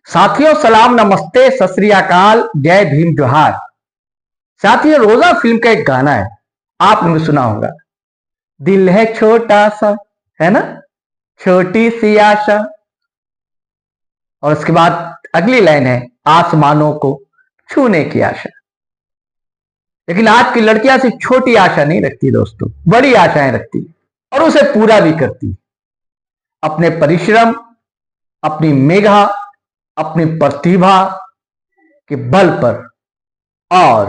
साथियों सलाम, नमस्ते, सत श्री अकाल, जय भीम, जोहार। साथियों, रोजा फिल्म का एक गाना है, आपने भी सुना होगा। दिल है छोटा सा, है ना, छोटी सी आशा। और उसके बाद अगली लाइन है, आसमानों को छूने की आशा। लेकिन आज की लड़कियां सिर्फ छोटी आशा नहीं रखती दोस्तों, बड़ी आशाएं रखती और उसे पूरा भी करती। अपने परिश्रम, अपनी मेधा, अपनी प्रतिभा के बल पर और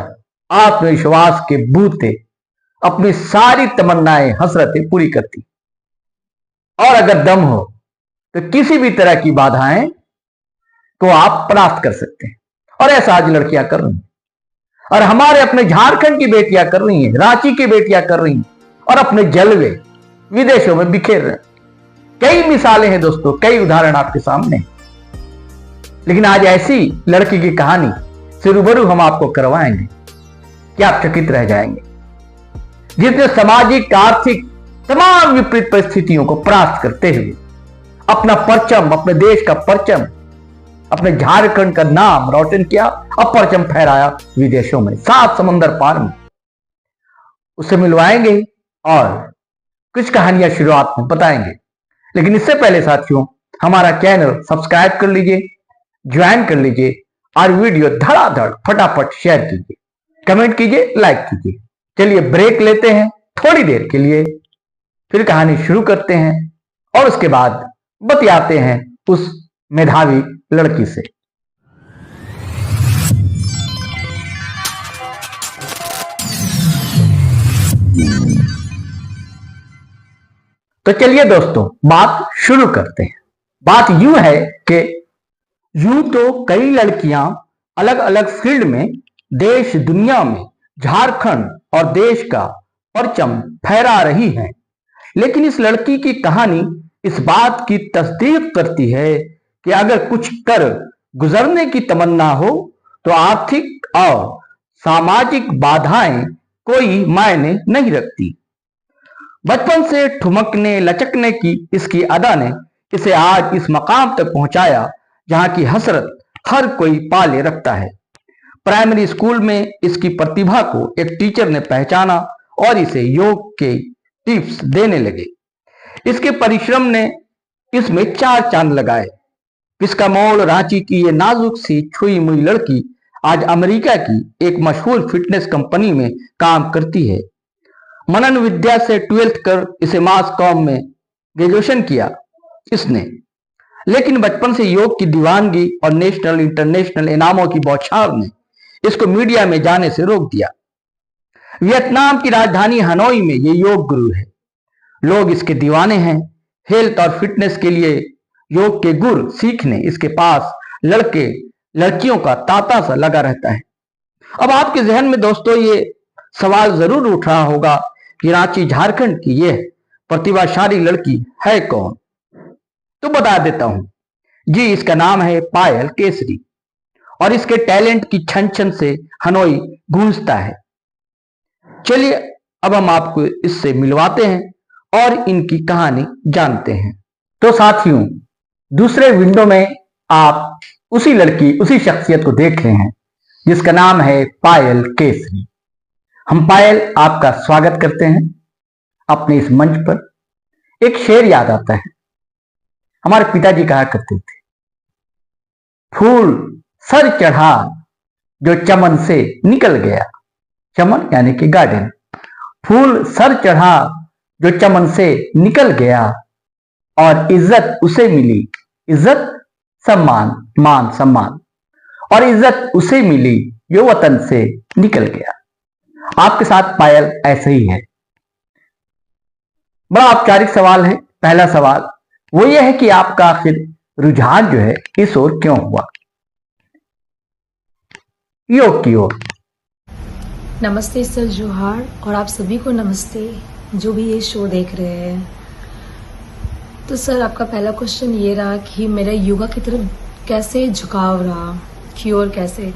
आत्मविश्वास के बूते अपनी सारी तमन्नाएं, हसरतें पूरी करती। और अगर दम हो तो किसी भी तरह की बाधाएं को आप परास्त कर सकते हैं। और ऐसा आज लड़कियां कर रही हैं, और हमारे अपने झारखंड की बेटियां कर रही हैं, रांची की बेटियां कर रही हैं, और अपने जलवे विदेशों में बिखेर रहे हैं। कई मिसालें हैं दोस्तों, कई उदाहरण आपके सामने। लेकिन आज ऐसी लड़की की कहानी से रूबरू हम आपको करवाएंगे कि आप चकित रह जाएंगे, जिसने सामाजिक, आर्थिक तमाम विपरीत परिस्थितियों को परास्त करते हुए अपना परचम, अपने देश का परचम, अपने झारखंड का नाम रोशन किया, अब परचम फहराया विदेशों में, 7 समंदर पार में। उसे मिलवाएंगे और कुछ कहानियां शुरुआत में बताएंगे। लेकिन इससे पहले साथियों, हमारा चैनल सब्सक्राइब कर लीजिए, ज्वाइन कर लीजिए और वीडियो धड़ाधड़ फटाफट शेयर कीजिए, कमेंट कीजिए, लाइक कीजिए। चलिए ब्रेक लेते हैं थोड़ी देर के लिए, फिर कहानी शुरू करते हैं और उसके बाद बतियाते हैं उस मेधावी लड़की से। तो चलिए दोस्तों, बात शुरू करते हैं। बात यूं है कि यूं तो कई लड़कियां अलग अलग फील्ड में देश दुनिया में झारखंड और देश का परचम फहरा रही हैं, लेकिन इस लड़की की कहानी इस बात की तस्दीक करती है कि अगर कुछ कर गुजरने की तमन्ना हो तो आर्थिक और सामाजिक बाधाएं कोई मायने नहीं रखती। बचपन से ठुमकने लचकने की इसकी अदा ने इसे आज इस मकाम तक पहुंचाया जहां की हसरत हर कोई पाले रखता है। प्राइमरी स्कूल में इसकी प्रतिभा को एक टीचर ने पहचाना और इसे योग के टिप्स देने लगे। इसके परिश्रम ने इसमें 4 चांद लगाए। इसका मोड़ रांची की ये नाजुक सी छुई मुई लड़की आज अमेरिका की एक मशहूर फिटनेस कंपनी में काम करती है। मनन विद्या से 12th कर इसे मास कॉम में ग्रेजुएशन किया इसने। लेकिन बचपन से योग की दीवानगी और नेशनल इंटरनेशनल इनामों की बौछार ने इसको मीडिया में जाने से रोक दिया। वियतनाम की राजधानी हनोई में ये योग गुरु है। लोग इसके दीवाने हैं। हेल्थ और फिटनेस के लिए योग के गुर सीखने इसके पास लड़के लड़कियों का तांता सा लगा रहता है। अब आपके जहन में दोस्तों ये सवाल जरूर उठ रहा होगा कि रांची झारखंड की यह प्रतिभाशाली लड़की है कौन? तो बता देता हूं जी, इसका नाम है पायल केसरी और इसके टैलेंट की छन छन से हनोई गूंजता है। चलिए अब हम आपको इससे मिलवाते हैं और इनकी कहानी जानते हैं। तो साथियों, दूसरे विंडो में आप उसी लड़की, उसी शख्सियत को देख रहे हैं जिसका नाम है पायल केसरी। हम पायल आपका स्वागत करते हैं अपने इस मंच पर। एक शेर याद आता है, हमारे पिताजी कहा करते थे, फूल सर चढ़ा जो चमन से निकल गया। चमन यानी कि गार्डन। फूल सर चढ़ा जो चमन से निकल गया और इज्जत उसे मिली, इज्जत सम्मान, मान सम्मान, और इज्जत उसे मिली जो वतन से निकल गया। आपके साथ पायल ऐसे ही है। बड़ा औपचारिक सवाल है। पहला सवाल वो ये है कि आपका आखिर रुझान जो है इस ओर क्यों हुआ, योग की ओर? नमस्ते सर, जोहार, और आप सभी को नमस्ते जो भी ये शो देख रहे हैं। तो सर आपका पहला क्वेश्चन ये रहा कि मेरा योगा की तरफ कैसे झुकाव रहा, कि और कैसे।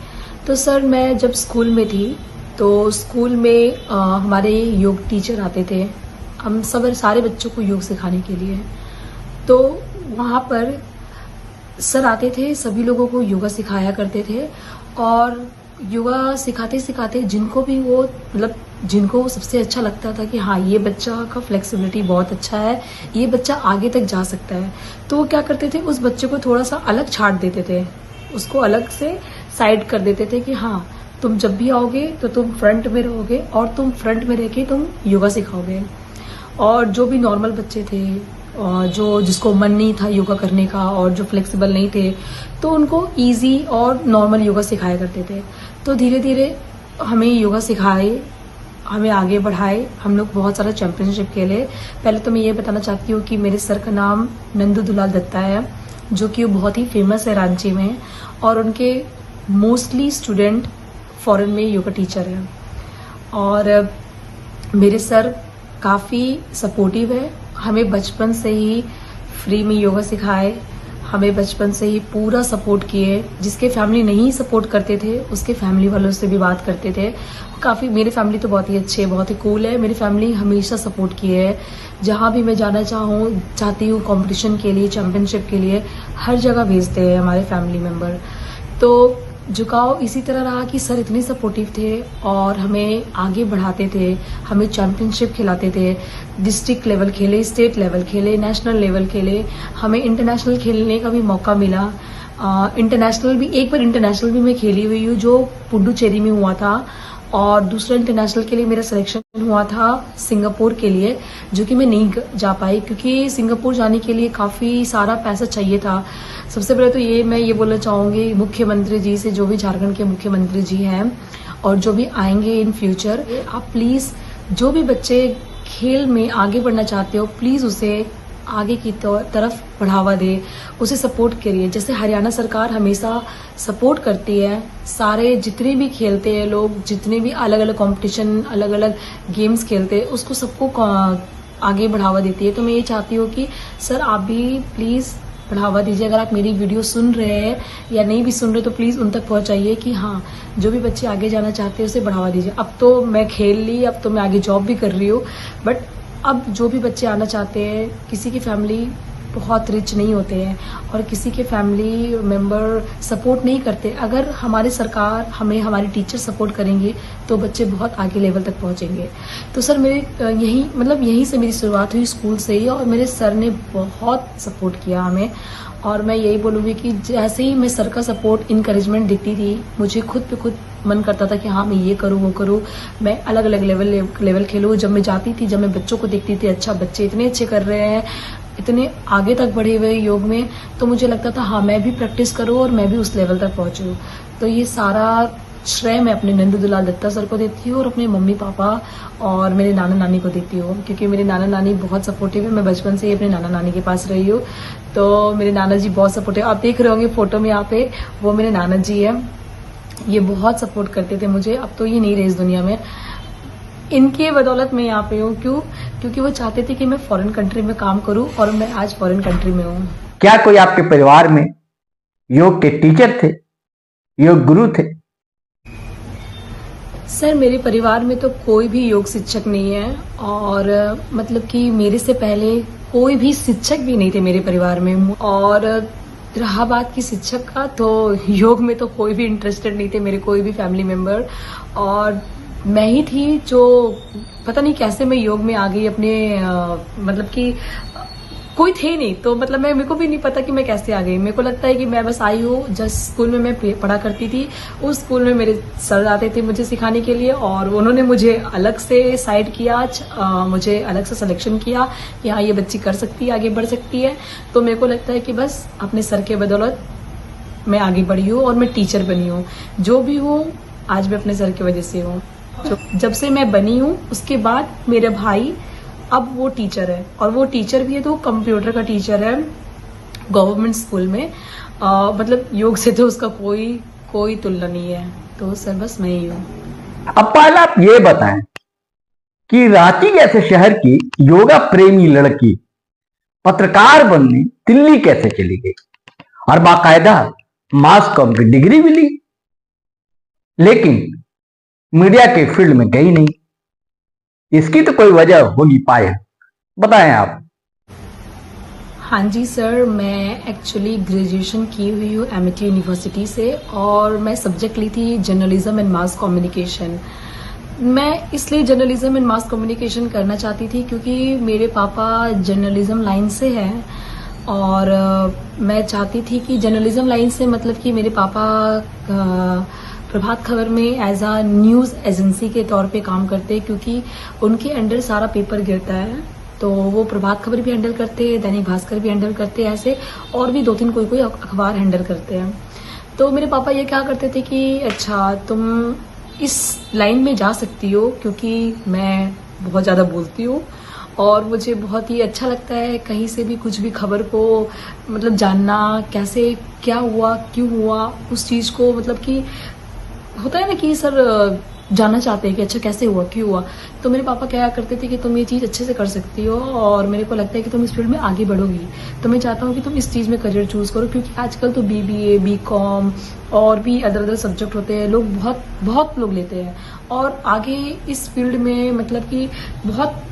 तो सर मैं जब स्कूल में थी तो स्कूल में हमारे योग टीचर आते थे, हम सब सारे बच्चों को योग सिखाने के लिए। तो वहाँ पर सर आते थे, सभी लोगों को योगा सिखाया करते थे। और योगा सिखाते सिखाते जिनको भी वो मतलब जिनको सबसे अच्छा लगता था कि हाँ ये बच्चा का फ्लेक्सिबिलिटी बहुत अच्छा है, ये बच्चा आगे तक जा सकता है, तो वो क्या करते थे, उस बच्चे को थोड़ा सा अलग छाट देते थे, उसको अलग से साइड कर देते थे कि हाँ तुम जब भी आओगे तो तुम फ्रंट में रहोगे और तुम फ्रंट में रह के तुम योगा सिखाओगे। और जो भी नॉर्मल बच्चे थे और जो जिसको मन नहीं था योगा करने का और जो फ्लेक्सिबल नहीं थे, तो उनको इजी और नॉर्मल योगा सिखाया करते थे। तो धीरे धीरे हमें योगा सिखाए, हमें आगे बढ़ाए, हम लोग बहुत सारा चैंपियनशिप खेले। पहले तो मैं ये बताना चाहती हूँ कि मेरे सर का नाम नंदू दुलाल दत्ता है, जो कि वो बहुत ही फेमस है रांची में, और उनके मोस्टली स्टूडेंट फॉरेन में योगा टीचर हैं। और मेरे सर काफ़ी सपोर्टिव है, हमें बचपन से ही फ्री में योगा सिखाए, हमें बचपन से ही पूरा सपोर्ट किए। जिसके फैमिली नहीं सपोर्ट करते थे उसके फैमिली वालों से भी बात करते थे। काफ़ी मेरी फैमिली तो बहुत ही अच्छी है, बहुत ही कूल है, मेरी फैमिली हमेशा सपोर्ट किए है। जहाँ भी मैं जाना चाहती हूँ कंपटीशन के लिए, चैंपियनशिप के लिए, हर जगह भेजते हैं हमारे फैमिली मेम्बर। तो झुकाव इसी तरह रहा कि सर इतने सपोर्टिव थे और हमें आगे बढ़ाते थे, हमें चैंपियनशिप खिलाते थे, डिस्ट्रिक्ट लेवल खेले, स्टेट लेवल खेले, नेशनल लेवल खेले, हमें इंटरनेशनल खेलने का भी मौका मिला। इंटरनेशनल भी, एक बार इंटरनेशनल भी मैं खेली हुई हूँ जो पुडुचेरी में हुआ था, और दूसरा इंटरनेशनल के लिए मेरा सिलेक्शन हुआ था सिंगापुर के लिए, जो कि मैं नहीं जा पाई क्योंकि सिंगापुर जाने के लिए काफ़ी सारा पैसा चाहिए था। सबसे पहले तो ये मैं ये बोलना चाहूँगी मुख्यमंत्री जी से, जो भी झारखंड के मुख्यमंत्री जी हैं और जो भी आएंगे इन फ्यूचर, आप प्लीज़ जो भी बच्चे खेल में आगे बढ़ना चाहते हो, प्लीज़ उसे आगे की तरफ बढ़ावा दे, उसे सपोर्ट करिए। जैसे हरियाणा सरकार हमेशा सपोर्ट करती है, सारे जितने भी खेलते हैं लोग, जितने भी अलग अलग कंपटीशन, अलग अलग गेम्स खेलते हैं, उसको सबको आगे बढ़ावा देती है। तो मैं ये चाहती हूँ कि सर आप भी प्लीज़ बढ़ावा दीजिए। अगर आप मेरी वीडियो सुन रहे हैं या नहीं भी सुन रहे तो प्लीज़ उन तक पहुंचाइए कि हाँ जो भी बच्चे आगे जाना चाहते हैं उसे बढ़ावा दीजिए। अब तो मैं खेल ली, अब तो मैं आगे जॉब भी कर रही हूँ, बट अब जो भी बच्चे आना चाहते हैं, किसी की फैमिली बहुत रिच नहीं होते हैं और किसी के फैमिली मेंबर सपोर्ट नहीं करते, अगर हमारी सरकार हमें, हमारी टीचर सपोर्ट करेंगे तो बच्चे बहुत आगे लेवल तक पहुंचेंगे। तो सर मेरे यहीं से मेरी शुरुआत हुई, स्कूल से ही, और मेरे सर ने बहुत सपोर्ट किया हमें। और मैं यही बोलूँगी कि जैसे ही मैं सर का सपोर्ट, इनकरेजमेंट देती थी, मुझे खुद पे खुद मन करता था कि हाँ मैं ये करूँ वो करूँ, मैं अलग अलग लेवल खेलूँ। जब मैं जाती थी, जब मैं बच्चों को देखती थी, अच्छा बच्चे इतने अच्छे कर रहे हैं, इतने आगे तक बढ़े हुए योग में, तो मुझे लगता था हाँ मैं भी प्रैक्टिस करूँ और मैं भी उस लेवल तक पहुँचूँ। तो ये सारा श्रेय मैं अपने नंदू दुलाल दत्ता सर को देती हूँ और अपने मम्मी पापा और मेरे नाना नानी को देती हूँ, क्योंकि मेरे नाना नानी बहुत सपोर्टिव है। मैं बचपन से ही अपने नाना नानी के पास रही हूँ, तो मेरे नाना जी बहुत सपोर्टिव। आप देख रहे होंगे फोटो में यहाँ पे, वो मेरे नाना जी है, ये बहुत सपोर्ट करते थे मुझे। अब तो ये नहीं रहे इस दुनिया में, इनके बदौलत मैं यहाँ पे हूँ। क्यों? क्योंकि वो चाहते थे कि मैं फॉरेन कंट्री में काम करूँ और मैं आज फॉरेन कंट्री में हूँ। क्या कोई आपके परिवार में योग के टीचर थे, योग गुरु थे? सर मेरे परिवार में तो कोई भी योग शिक्षक नहीं है, और मतलब कि मेरे से पहले कोई भी शिक्षक भी नहीं थे मेरे परिवार में। और रहा बात की शिक्षक का, तो योग में तो कोई भी इंटरेस्टेड नहीं थे मेरे, कोई भी फैमिली मेंबर। और मैं ही थी जो, पता नहीं कैसे मैं योग में आ गई अपने मतलब कि कोई थे नहीं, तो मतलब मेरे को भी नहीं पता कि मैं कैसे आ गई। मेरे को लगता है कि मैं बस आई हूँ, जिस स्कूल में मैं पढ़ा करती थी उस स्कूल में मेरे सर आते थे मुझे सिखाने के लिए, और उन्होंने मुझे अलग से साइड किया, मुझे अलग से सिलेक्शन किया कि हाँ ये बच्ची कर सकती है, आगे बढ़ सकती है। तो मेरे को लगता है कि बस अपने सर के बदौलत मैं आगे बढ़ी हूँ और मैं टीचर बनी हूँ। जो भी हूँ आज मैं अपने सर की वजह से हूँ। जब से मैं बनी हूँ उसके बाद मेरे भाई अब वो टीचर है, और वो टीचर भी है तो कंप्यूटर का टीचर है गवर्नमेंट स्कूल में। मतलब योग से तो उसका कोई तुलना नहीं है। तो सर बस मैं ही हूँ। अब पहले आप ये बताएं कि रांची जैसे शहर की योगा प्रेमी लड़की पत्रकार बनने दिल्ली कैसे चली गई और बाकायदा मास कॉम की डिग्री भी ली, लेकिन मीडिया के फील्ड में गई नहीं? इसकी तो कोई वजह होगी पायल, बताएं आप। हाँ जी सर, मैं एक्चुअली ग्रेजुएशन की हुई हूँ एमिटी यूनिवर्सिटी से और मैं सब्जेक्ट ली थी जर्नलिज्म एंड मास कम्युनिकेशन। मैं इसलिए जर्नलिज्म एंड मास कम्युनिकेशन करना चाहती थी क्योंकि मेरे पापा जर्नलिज्म लाइन से हैं और मैं चाहती थी कि जर्नलिज्म लाइन से मतलब कि मेरे पापा प्रभात खबर में एज अ न्यूज़ एजेंसी के तौर पे काम करते हैं क्योंकि उनके अंडर सारा पेपर गिरता है। तो वो प्रभात खबर भी हैंडल करते हैं, दैनिक भास्कर भी हैंडल करते हैं, ऐसे और भी 2-3 कोई अखबार हैंडल करते हैं। तो मेरे पापा ये क्या करते थे कि अच्छा तुम इस लाइन में जा सकती हो क्योंकि मैं बहुत ज़्यादा बोलती हूँ और मुझे बहुत ही अच्छा लगता है कहीं से भी कुछ भी खबर को मतलब जानना, कैसे क्या हुआ क्यों हुआ उस चीज़ को, मतलब कि होता है ना कि सर जानना चाहते हैं कि अच्छा कैसे हुआ क्यों हुआ। तो मेरे पापा क्या करते थे कि तुम ये चीज़ अच्छे से कर सकती हो और मेरे को लगता है कि तुम इस फील्ड में आगे बढ़ोगी, तो मैं चाहता हूँ कि तुम इस चीज़ में करियर चूज़ करो क्योंकि आजकल तो BBA BCom और भी अदर सब्जेक्ट होते हैं, लोग बहुत लोग लेते हैं और आगे इस फील्ड में मतलब कि बहुत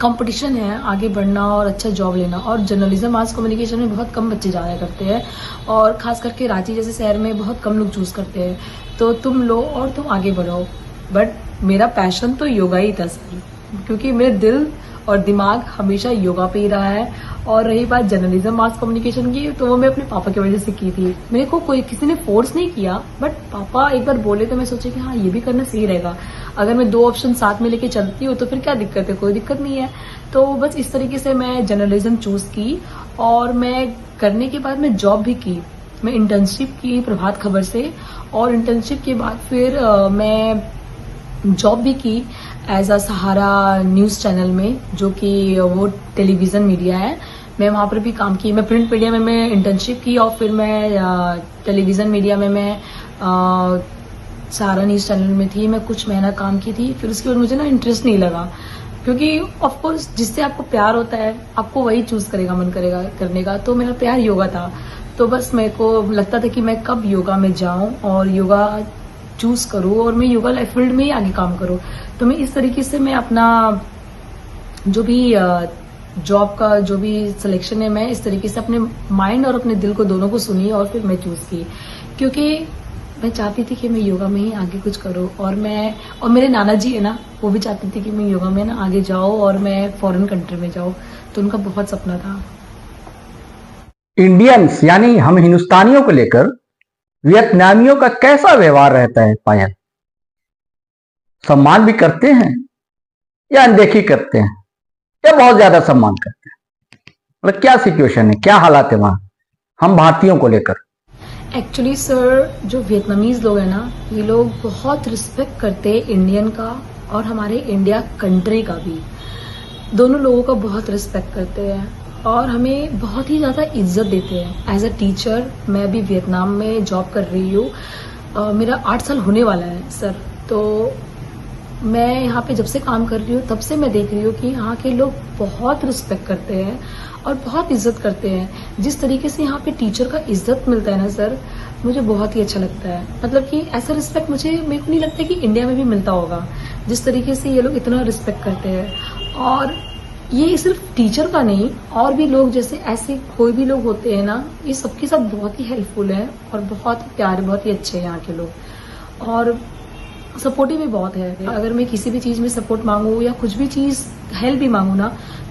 कंपटीशन है आगे बढ़ना और अच्छा जॉब लेना। और जर्नलिज्म मास कम्युनिकेशन में बहुत कम बच्चे जाया करते हैं और खास करके रांची जैसे शहर में बहुत कम लोग चूज़ करते हैं। तो तुम लो और तुम आगे बढ़ो। बट मेरा पैशन तो योगा ही था सर, क्योंकि मेरे दिल और दिमाग हमेशा योगा पे ही रहा है। और रही बात जर्नलिज्म मास कम्युनिकेशन की, तो वो मैं अपने पापा की वजह से की थी। मेरे को कोई किसी ने फोर्स नहीं किया, बट पापा एक बार बोले तो मैं सोची कि हाँ ये भी करना सही रहेगा। अगर मैं 2 ऑप्शन साथ में लेके चलती हूँ तो फिर क्या दिक्कत है, कोई दिक्कत नहीं है। तो बस इस तरीके से मैं जर्नलिज्म चूज की और मैं करने के बाद मैं जॉब भी की। मैं इंटर्नशिप की प्रभात खबर से और इंटर्नशिप के बाद फिर मैं जॉब भी की as a Sahara news channel में, जो कि वो टेलीविज़न मीडिया है। मैं वहाँ पर भी काम की। मैं प्रिंट मीडिया में मैं इंटर्नशिप की और फिर मैं टेलीविज़न मीडिया में मैं सहारा न्यूज़ चैनल में थी। मैं कुछ महीना काम की थी, फिर उसके बाद मुझे ना इंटरेस्ट नहीं लगा क्योंकि ऑफ कोर्स जिससे आपको प्यार होता है आपको वही चूज़ करेगा, मन करेगा करने का। तो मेरा प्यार योगा था, तो बस मेरे को लगता था कि मैं कब योगा में जाऊं और योगा चूज करूं और मैं योगा लाइफ फील्ड में ही आगे काम करूं। तो मैं इस तरीके से मैं अपना जो भी जॉब का जो भी सिलेक्शन है, मैं इस तरीके से अपने माइंड और अपने दिल को दोनों को सुनी और फिर मैं चूज की, क्योंकि मैं चाहती थी कि मैं योगा में ही आगे कुछ करूं। और मेरे नाना जी है ना, वो भी चाहती थी कि मैं योगा में ना आगे जाऊं और मैं फॉरेन कंट्री में जाऊं, तो उनका बहुत सपना था। इंडियंस यानी हम हिंदुस्तानियों को लेकर वियतनामियों का कैसा व्यवहार रहता है पायल? सम्मान भी करते हैं या अनदेखी करते हैं या बहुत ज्यादा सम्मान करते हैं? मतलब क्या सिचुएशन है, क्या हालात है वहां हम भारतीयों को लेकर? एक्चुअली सर, जो वियतनामीज लोग हैं ना, ये लोग बहुत रिस्पेक्ट करते हैं इंडियन का और हमारे इंडिया कंट्री का भी। दोनों लोगों का बहुत रिस्पेक्ट करते हैं और हमें बहुत ही ज़्यादा इज्जत देते हैं। एज अ टीचर मैं भी वियतनाम में जॉब कर रही हूँ, मेरा 8 साल होने वाला है सर। तो मैं यहाँ पे जब से काम कर रही हूँ तब से मैं देख रही हूँ कि यहाँ के लोग बहुत रिस्पेक्ट करते हैं और बहुत इज्जत करते हैं। जिस तरीके से यहाँ पे टीचर का इज्जत मिलता है ना सर, मुझे बहुत ही अच्छा लगता है। मतलब कि ऐसा रिस्पेक्ट मेरे को नहीं लगता कि इंडिया में भी मिलता होगा, जिस तरीके से ये लोग इतना रिस्पेक्ट करते हैं। और ये सिर्फ टीचर का नहीं, और भी लोग जैसे ऐसे कोई भी लोग होते हैं ना, ये सबके साथ बहुत ही हेल्पफुल है और बहुत ही प्यारे, बहुत ही अच्छे हैं यहाँ के लोग और सपोर्टिव भी बहुत है। अगर मैं किसी भी चीज में सपोर्ट मांगू या कुछ भी चीज हेल्प भी मांगू ना,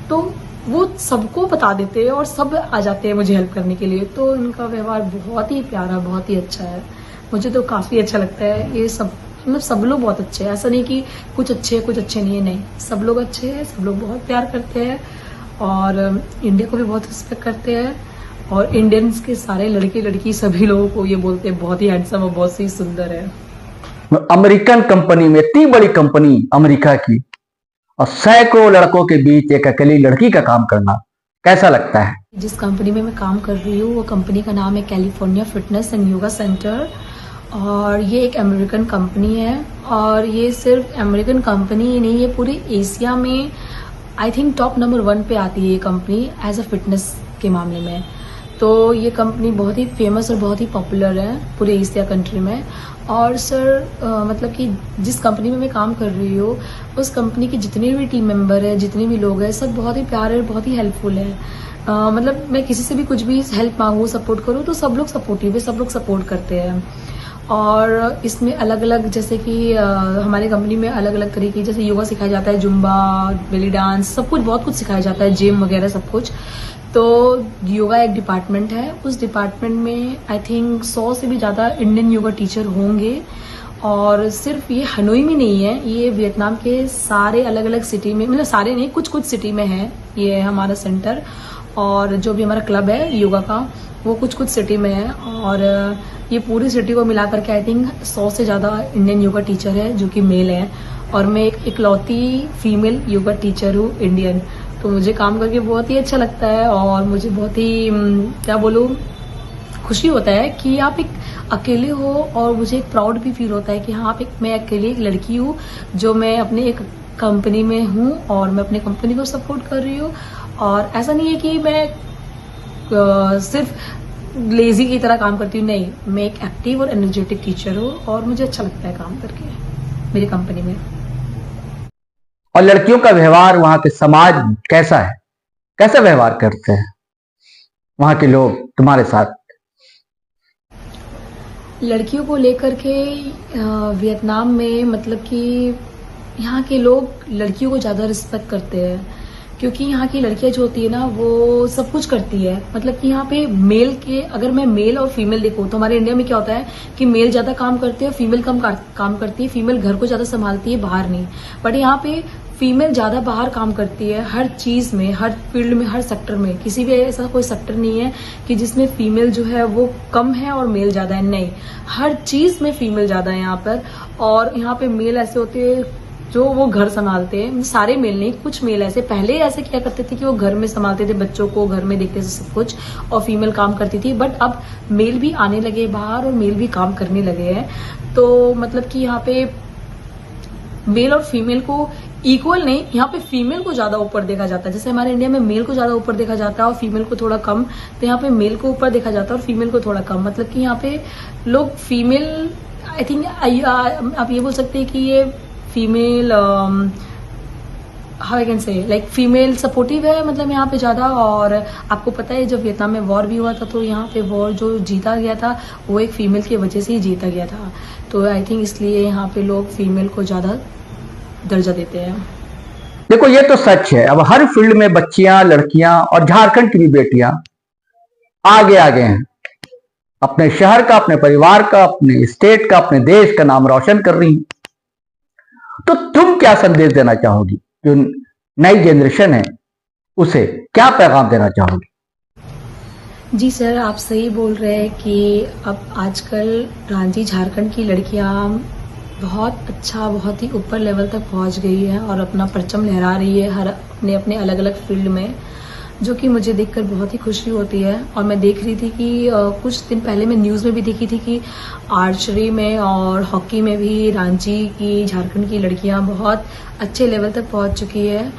तो वो सबको बता देते हैं और सब आ जाते हैं मुझे हेल्प करने के लिए। तो इनका व्यवहार बहुत ही प्यारा, बहुत ही अच्छा है। मुझे तो काफी अच्छा लगता है। ये सब मतलब सब लोग बहुत अच्छे हैं, ऐसा नहीं कि कुछ अच्छे हैं कुछ अच्छे नहीं है, नहीं, सब लोग अच्छे हैं, सब लोग बहुत प्यार करते हैं और इंडिया को भी बहुत रिस्पेक्ट करते हैं। और इंडियंस के सारे लड़के लड़की सभी लोगों को ये बोलते हैं बहुत ही हैंडसम और बहुत ही सुंदर है। अमेरिकन कंपनी में, इतनी बड़ी कंपनी अमेरिका की, और सैकड़ों लड़कों के बीच एक अकेली लड़की का काम करना कैसा लगता है? जिस कंपनी में मैं काम कर रही हूँ वो कंपनी का नाम है California fitness and yoga centre और ये एक अमेरिकन कंपनी है। और ये सिर्फ अमेरिकन कंपनी ही नहीं, ये पूरे एशिया में आई थिंक टॉप नंबर 1 पे आती है ये कंपनी एज अ फिटनेस के मामले में। तो ये कंपनी बहुत ही फेमस और बहुत ही पॉपुलर है पूरे एशिया कंट्री में। और सर मतलब कि जिस कंपनी में मैं काम कर रही हूँ उस कंपनी के जितने भी टीम मेंबर है, जितने भी लोग हैं, सब बहुत ही प्यारे और बहुत ही हेल्पफुल है। मतलब मैं किसी से भी कुछ भी हेल्प मांगूँ, सपोर्ट करूँ तो सब लोग सपोर्टिव है, सब लोग सपोर्ट करते हैं। और इसमें अलग अलग जैसे कि हमारी कंपनी में अलग अलग तरीके जैसे योगा सिखाया जाता है, जुम्बा, बेली डांस, सब कुछ बहुत कुछ सिखाया जाता है, जिम वगैरह सब कुछ। तो योगा एक डिपार्टमेंट है, उस डिपार्टमेंट में आई थिंक 100 से भी ज़्यादा इंडियन योगा टीचर होंगे। और सिर्फ ये हनोई में नहीं है, ये वियतनाम के सारे अलग अलग सिटी में, मतलब सारे नहीं, कुछ कुछ सिटी में है ये हमारा सेंटर। और जो भी हमारा क्लब है योगा का वो कुछ कुछ सिटी में है। और ये पूरी सिटी को मिला करके आई थिंक 100 से ज़्यादा इंडियन योगा टीचर है जो कि मेल है। और मैं एक इकलौती फीमेल योगा टीचर हूँ इंडियन। तो मुझे काम करके बहुत ही अच्छा लगता है और मुझे बहुत ही क्या बोलूँ, खुशी होता है कि आप एक अकेले हो। और मुझे एक प्राउड भी फील होता है कि हाँ, मैं अकेली एक लड़की हूँ जो मैं अपने एक कंपनी में हूँ और मैं अपने कंपनी को सपोर्ट कर रही हूँ। और ऐसा नहीं है कि मैं सिर्फ लेजी की तरह काम करती हूँ, नहीं, मैं एक एक्टिव और एनर्जेटिक टीचर हूँ और मुझे अच्छा लगता है काम करके मेरी कंपनी में। और लड़कियों का व्यवहार वहां के समाज में कैसा है, कैसा व्यवहार करते हैं वहां के लोग तुम्हारे साथ? लड़कियों को लेकर के वियतनाम में मतलब कि यहाँ के लोग लड़कियों को ज़्यादा रिस्पेक्ट करते हैं, क्योंकि यहाँ की लड़कियां जो होती है ना वो सब कुछ करती है। मतलब कि यहाँ पे मेल के, अगर मैं मेल और फीमेल देखूँ तो हमारे इंडिया में क्या होता है कि मेल ज्यादा काम करते हैं और फीमेल कम काम करती है, फीमेल घर को ज्यादा संभालती है, बाहर नहीं। बट यहाँ पे फीमेल ज्यादा बाहर काम करती है, हर चीज में, हर फील्ड में, हर सेक्टर में। किसी भी ऐसा कोई सेक्टर नहीं है कि जिसमें फीमेल जो है वो कम है और मेल ज्यादा है, नहीं, हर चीज में फीमेल ज्यादा है यहाँ पर। और यहाँ पे मेल ऐसे होते हैं जो वो घर संभालते हैं, सारे मेल नहीं, कुछ मेल ऐसे पहले ऐसे किया करते थे कि वो घर में संभालते थे, बच्चों को घर में देखते थे सब कुछ, और फीमेल काम करती थी। बट अब मेल भी आने लगे बाहर और मेल भी काम करने लगे हैं। तो मतलब कि यहाँ पे मेल और फीमेल को इक्वल नहीं, यहाँ पे फीमेल को ज्यादा ऊपर देखा जाता है। जैसे हमारे इंडिया में मेल को ज्यादा ऊपर देखा जाता है और फीमेल को थोड़ा कम, तो यहाँ पे मेल को ऊपर देखा जाता है और फीमेल को थोड़ा कम। मतलब कि यहाँ पे लोग फीमेल, आई थिंक आप ये बोल सकते हैं कि ये female how I can say like female supportive है, मतलब यहाँ पे ज्यादा। और आपको पता है जब वियतनाम में वॉर भी हुआ था तो यहाँ पे वॉर जो जीता गया था वो एक फीमेल की वजह से ही जीता गया था। तो आई थिंक इसलिए यहाँ पे लोग फीमेल को ज्यादा दर्जा देते हैं। देखो ये तो सच है, अब हर फील्ड में बच्चियां, लड़कियां और झारखंड की भी बेटियां आगे आगे हैं, अपने शहर का, अपने परिवार का, अपने स्टेट का, अपने देश का नाम रोशन कर रही हैं। तो तुम क्या संदेश देना चाहोगी, जो नई जनरेशन है उसे क्या पैगाम देना चाहोगी? जी सर, आप सही बोल रहे हैं कि अब आजकल रांची झारखंड की लड़कियां बहुत अच्छा, बहुत ही ऊपर लेवल तक पहुंच गई है और अपना परचम लहरा रही है हर अपने अपने अलग अलग फील्ड में, जो कि मुझे देखकर बहुत ही खुशी होती है। और मैं देख रही थी कि कुछ दिन पहले मैं न्यूज़ में भी देखी थी कि आर्चरी में और हॉकी में भी रांची की, झारखंड की लड़कियां बहुत अच्छे लेवल तक पहुंच चुकी है।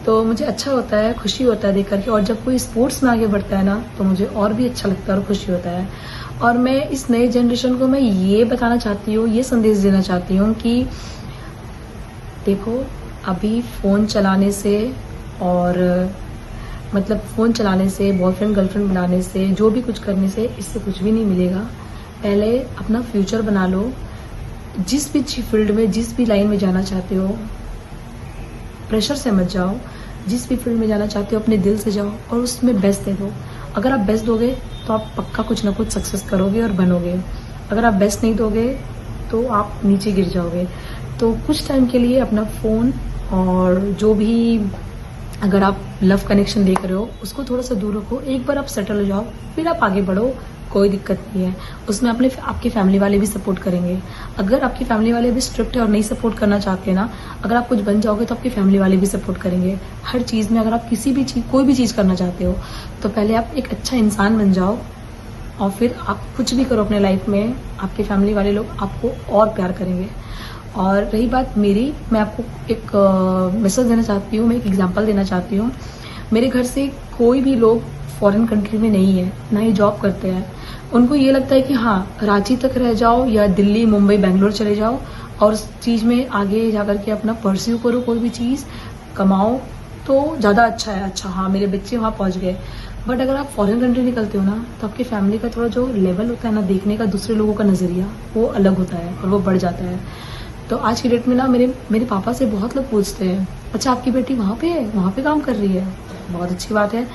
तो मुझे अच्छा होता है, खुशी होता है देख करके। और जब कोई स्पोर्ट्स में आगे बढ़ता है ना तो मुझे और भी अच्छा लगता है और खुशी होता है। और मैं इस नई जनरेशन को मैं ये बताना चाहती हूँ, ये संदेश देना चाहती हूँ कि देखो, अभी फ़ोन चलाने से और मतलब फ़ोन चलाने से, बॉयफ्रेंड गर्लफ्रेंड बनाने से, जो भी कुछ करने से, इससे कुछ भी नहीं मिलेगा। पहले अपना फ्यूचर बना लो। जिस भी फील्ड में, जिस भी लाइन में जाना चाहते हो, प्रेशर से मत जाओ। जिस भी फील्ड में जाना चाहते हो अपने दिल से जाओ और उसमें बेस्ट दे दो। अगर आप बेस्ट दोगे तो आप पक्का कुछ ना कुछ सक्सेस करोगे और बनोगे। अगर आप बेस्ट नहीं दोगे तो आप नीचे गिर जाओगे। तो कुछ टाइम के लिए अपना फ़ोन और जो भी, अगर आप लव कनेक्शन देख रहे हो उसको थोड़ा सा दूर रखो। एक बार आप सेटल हो जाओ, फिर आप आगे बढ़ो, कोई दिक्कत नहीं है। उसमें आपके फैमिली वाले भी सपोर्ट करेंगे। अगर आपकी फैमिली वाले भी स्ट्रिक्ट है और नहीं सपोर्ट करना चाहते हैं ना, अगर आप कुछ बन जाओगे तो आपकी फैमिली वाले भी सपोर्ट करेंगे हर चीज़ में। अगर आप किसी भी चीज़, कोई भी चीज़ करना चाहते हो तो पहले आप एक अच्छा इंसान बन जाओ और फिर आप कुछ भी करो अपने लाइफ में, आपके फैमिली वाले लोग आपको और प्यार करेंगे। और रही बात मेरी, मैं आपको एक मैसेज देना चाहती हूँ, मैं एक एग्जांपल देना चाहती हूँ। मेरे घर से कोई भी लोग फॉरेन कंट्री में नहीं है, ना ही जॉब करते हैं। उनको ये लगता है कि हाँ रांची तक रह जाओ या दिल्ली मुंबई बेंगलोर चले जाओ और उस चीज़ में आगे जाकर के अपना परस्यू करो, कोई भी चीज़ कमाओ तो ज़्यादा अच्छा है। अच्छा हाँ मेरे बच्चे वहाँ पहुँच गए, बट अगर आप फॉरेन कंट्री निकलते हो ना तो आपकी फैमिली का थोड़ा जो लेवल होता है ना देखने का, दूसरे लोगों का नज़रिया वो अलग होता है और वो बढ़ जाता है। तो आज की डेट में ना मेरे पापा से बहुत लोग पूछते हैं, अच्छा आपकी बेटी वहाँ पे है, वहाँ पे काम कर रही है, बहुत अच्छी बात है।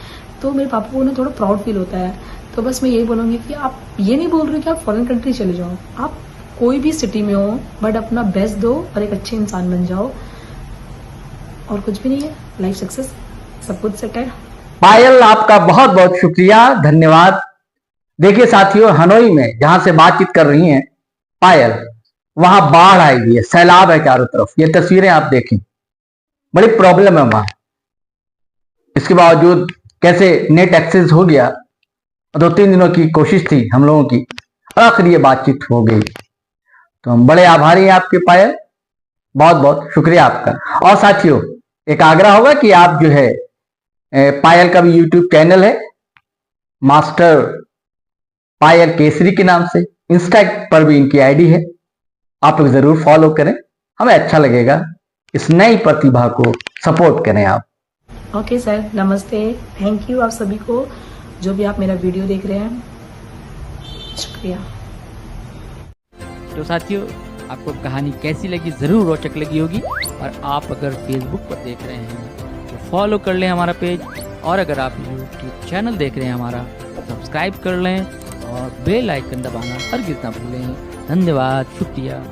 तो मेरे पापा को ना थोड़ा प्राउड फील होता है। तो बस मैं यही बोलूँगी कि आप ये नहीं बोल रहे कि आप फॉरेन कंट्री चले जाओ, आप कोई भी सिटी में हो बट अपना बेस्ट दो और एक अच्छे इंसान बन जाओ, और कुछ भी नहीं है। लाइफ सक्सेस, सब कुछ सेट है। पायल, आपका बहुत बहुत शुक्रिया, धन्यवाद। देखिए साथियों, हनोई में जहां से बातचीत कर रही हैं पायल, वहां बाढ़ आई हुई है, सैलाब है चारों तरफ। ये तस्वीरें आप देखें, बड़ी प्रॉब्लम है वहां। इसके बावजूद कैसे नेट एक्सेस हो गया, 2-3 दिनों की कोशिश थी हम लोगों की, आखिर ये बातचीत हो गई। तो हम बड़े आभारी हैं आपके पायल, बहुत बहुत शुक्रिया आपका। और साथियों, एक आग्रह होगा कि आप जो है पायल का भी यूट्यूब चैनल है, मास्टर पायल केसरी के नाम से, इंस्टा पर भी इनकी आईडी है, आप लोग जरूर फॉलो करें, हमें अच्छा लगेगा। इस नई प्रतिभा को सपोर्ट करें आप। ओके सर, नमस्ते, थैंक यू आप सभी को जो भी आप मेरा वीडियो देख रहे हैं, शुक्रिया। तो साथियों, आपको कहानी कैसी लगी, ज़रूर रोचक लगी होगी। और आप अगर फेसबुक पर देख रहे हैं तो फॉलो कर लें हमारा पेज, और अगर आप यूट्यूब चैनल देख रहे हैं हमारा, सब्सक्राइब कर लें और बेल आइकन दबाना हरगिज़ ना भूलें। धन्यवाद, शुक्रिया।